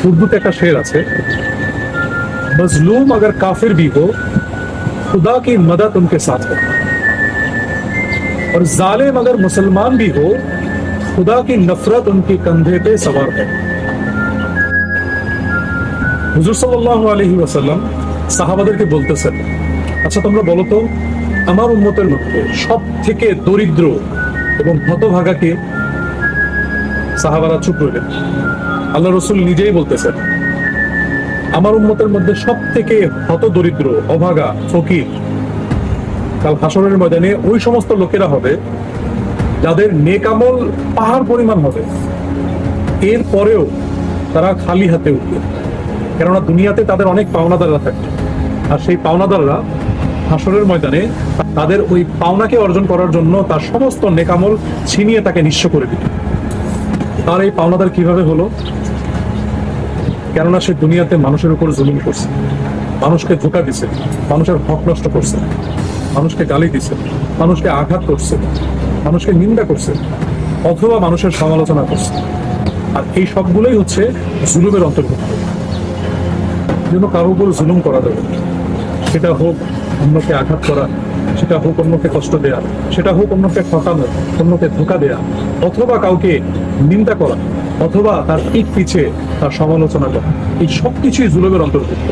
उर्दूতে একটা শের আছে, मजलूम अगर काफिर भी हो खुदा की मदद उनके साथ हो, और जालिम अगर मुसलमान भी हो खुदा की नफरत उनके कंधे पे सवार है। হুজুর সাল্লাল্লাহু আলাইহি ওয়াসাল্লাম সাহাবাদেরকে বলতেছেন, আচ্ছা তোমরা বলো তো আমার উম্মতের মধ্যে সব থেকে দরিদ্র এবং হতভাগাকে? সাহাবারা চুপ রইলেন। আল্লাহ রসুল নিজেই বলতেছেন, আমার উম্মতের মধ্যে সব থেকে হত দরিদ্র, অভাগা, ফকির কাল হাসরের ময়দানে ওই সমস্ত লোকেরা হবে যাদের নেক আমল পাহাড় পরিমাণ হবে, এর পরেও তারা খালি হাতে উঠবে। কেননা দুনিয়াতে তাদের অনেক পাওনাদাররা থাকে, আর সেই পাওনাদাররা হাসরের ময়দানে তাদের ওই পাওনাকে অর্জন করার জন্য তার সমস্ত নেকামল ছিনিয়ে তাকে নিঃস্ব করে দিবে। তার এই পাওনাদার কিভাবে হলো? কেননা সে দুনিয়াতে মানুষের উপর জুলুম করছে, মানুষকে ধোঁকা দিছে, মানুষের হক নষ্ট করছে, মানুষকে গালি দিছে, মানুষকে আঘাত করছে, মানুষকে নিন্দা করছে, অথবা মানুষের সমালোচনা করছে। আর এই সবগুলোই হচ্ছে জুলুমের অন্তর্ভুক্ত। যেন কারো উপর জুলুম করা যাবে, সেটা হোক অন্যকে আঘাত করা, সেটা হোক অন্যকে কষ্ট দেয়া, সেটা হোক অন্যকে ঠকানো, অন্যকে ধোঁকা দেয়া, অথবা কাউকে নিন্দা করা, অথবা তার পিঠ পিছে তার সমালোচনা করা, এই সবকিছুই জুলুমের অন্তর্ভুক্ত।